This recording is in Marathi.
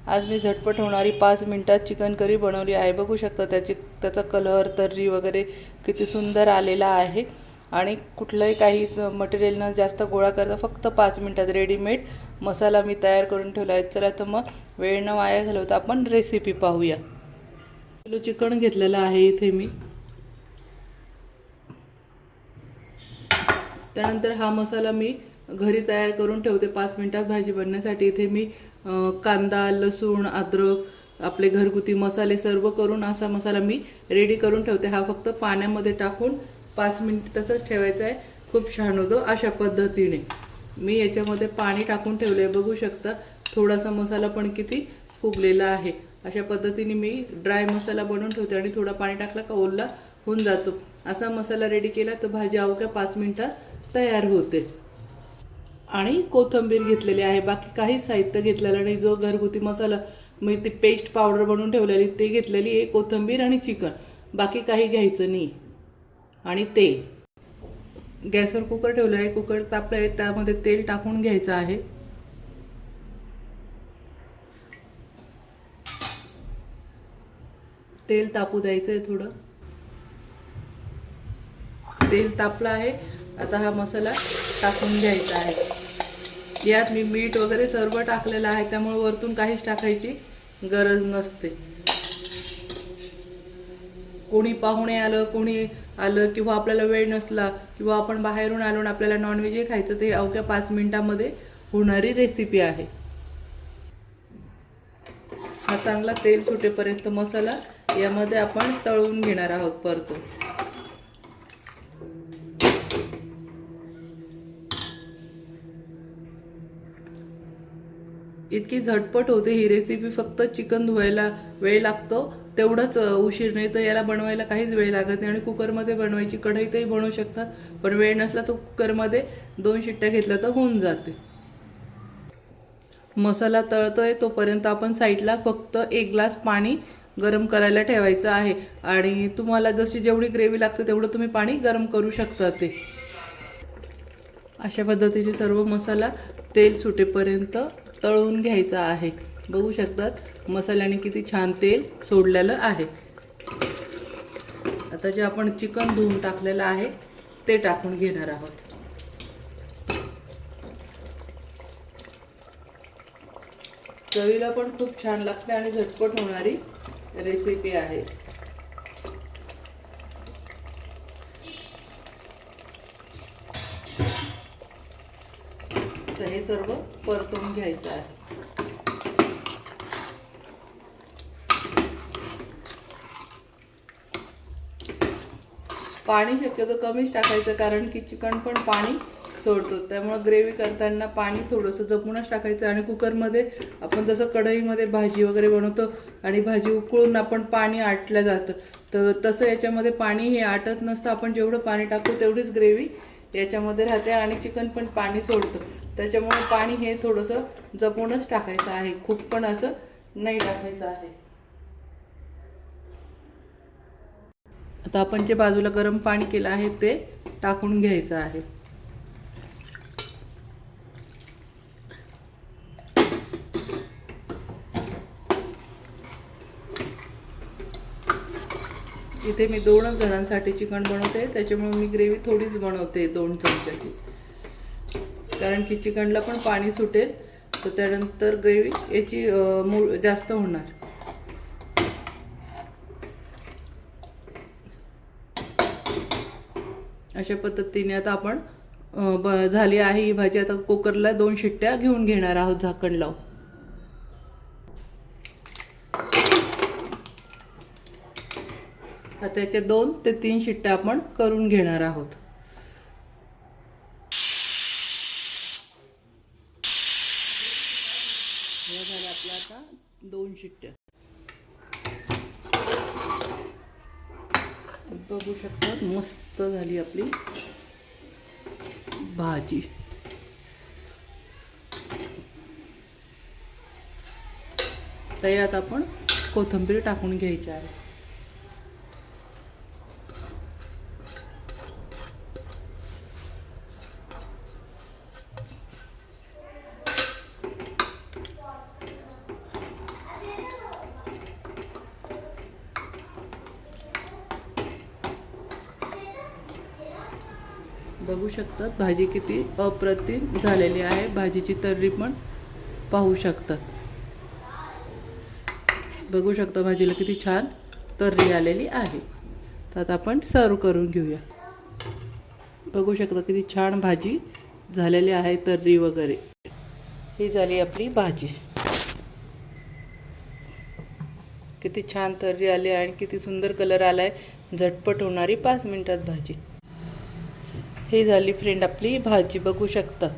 आज मी झटपट होणारी 5 मिनिटात चिकन करी बनवली आहे। बघू शकता त्याचा कलर तर्री वगैरे किती सुंदर आलेला आहे आणि कुठलंही काही मटेरियल न जास्त गोळा करता फक्त 5 मिनिटात रेडीमेड मसाला मी तयार करून ठेवला आहे। चला तर मग वेळ न वाया घालवता आपण रेसिपी पाहूया। किलो चिकन घेतलेलं आहे इथे मी। त्यानंतर हा मसाला मी घरी तयार करून ठेवते 5 मिनिटात भाजी बनण्यासाठी। इथे मी कांदा, लसूण, अद्रक, आपले घरगुती मसाले सर्व करून असा मसाला मी रेडी करून ठेवते। हा फक्त पाण्यामध्ये टाकून 5 मिनिट तसंच ठेवायचा आहे। खूप छान होतो अशा पद्धतीने। मी याच्यामध्ये पाणी टाकून ठेवले, बघू शकता थोडासा मसाला पण किती फुगलेला आहे। अशा पद्धतीने मी ड्राय मसाला बनवून ठेवते आणि थोडा पाणी टाकला का ओला होऊन जातो। असा मसाला रेडी केला तर भाजी अवघ्या 5 मिनिटात तयार होते। आणि कोथिंबीर घेतलेली आहे, बाकी काही साहित्य घेतलेलं नाही। जो घरगुती मसाला मी ती पेस्ट पावडर बनवून ठेवलेली ते घेतलेली आहे, कोथिंबीर आणि चिकन, बाकी काही घ्यायचं नाही। आणि तेल, गॅसवर कुकर ठेवलं आहे, कुकर तापलं आहे, त्यामध्ये तेल टाकून घ्यायचं आहे। तेल तापू द्यायचं आहे थोडं। तेल तापलं आहे, आता हा मसाला टाकून घ्यायचा आहे। यात मी मीठ वगैरे सर्व टाकलेलं आहे, त्यामुळे वरतून काहीच टाकायची गरज नसते। कोणी पाहुणे आलं किंवा आपल्याला वेळ नसला किंवा आपण बाहेरून आलो आणि आपल्याला नॉनव्हेज खायचं, ते अवघ्या 5 मिनिटांमध्ये होणारी रेसिपी आहे। हा चांगला तेल सुटेपर्यंत मसाला यामध्ये आपण तळून घेणार आहोत परतून। इतकी झटपट होते ही रेसिपी, फक्त चिकन धुवायला वेळ लागतो तेवढंच उशीर, नाही तर याला बनवायला काहीच वेळ लागत नाही। आणि कुकरमध्ये बनवायची, कढईतही बनवू शकतात, पण वेळ नसला तर कुकरमध्ये 2 शिट्ट्या घेतल्या तर होऊन जाते। मसाला तळतोय तोपर्यंत आपण साईडला फक्त 1 ग्लास पाणी गरम करायला ठेवायचं आहे। आणि तुम्हाला जशी जेवढी ग्रेव्ही लागते तेवढं तुम्ही पाणी गरम करू शकता। ते अशा पद्धतीने सर्व मसाला तेल सुटेपर्यंत तळून घ्यायचा आहे। बघू शकतात मसाल्याने किती छान तेल सोडलेलं आहे। आता जे आपण चिकन धुवून टाकलेलं आहे ते टाकून घेणार आहोत। चवीला पण खूप छान लागते आणि झटपट होणारी रेसिपी आहे। तर हे सर्व परतून घ्यायचं आहे। पाणी शक्यतो कमीच टाकायचं, कारण की चिकन पण पाणी सोडतो, त्यामुळे ग्रेव्ही करताना पाणी थोडंसं जपूनच टाकायचं। आणि कुकरमध्ये आपण जसं कढईमध्ये भाजी वगैरे बनवतो आणि भाजी उकळून आपण पाणी आटलं जातं, तर तसं याच्यामध्ये पाणी हे आटत नसतं। आपण जेवढं पाणी टाकतो तेवढीच ग्रेव्ही याच्यामध्ये राहते आणि चिकन पण पाणी सोडतं, त्याच्यामुळे पाणी हे थोडंसं जपूनच टाकायचं आहे, खूप पण असं नाही टाकायचं आहे। आता आपण जे बाजूला गरम पाणी केलं आहे ते टाकून घ्यायचं आहे। इथे मी 2 जणांसाठी चिकन बनवते, त्याच्यामुळे मी ग्रेव्ही थोडीच बनवते, 2 चमच्याची, कारण की चिकनला पण पाणी सुटेल तर त्यानंतर ग्रेव्ही याची जास्त होणार। अशा पद्धतीने आता आपण झाली आहे ही भाजी। आता कुकरला 2 शिट्ट्या घेऊन घेणार आहोत झाकण लावून। आता त्याच्या 2 ते 3 शिट्ट्या आपण करून घेणार आहोत। हे झालं आपलं आता 2 शिट्ट्या। बघू शकता मस्त झाली आपली भाजी। तर यात आपण कोथिंबीर टाकून घ्यायची आहे। बघू शकतात भाजी किती अप्रतिम झालेली आहे. भाजीची तर्री पण पाहू शकतात. बघू शकता भाजीला किती छान तर्री आलेली आहे. तर आता आपण सर्व करून घेऊया. बघू शकता किती छान भाजी झालेली आहे, तर्री वगैरे. ही झाली आपली भाजी. किती छान तर्री आली आणि किती सुंदर कलर आलाय. झटपट होणारी 5 मिनिटात भाजी. ही झाली फ्रेंड आपली भाजी. बघू शकता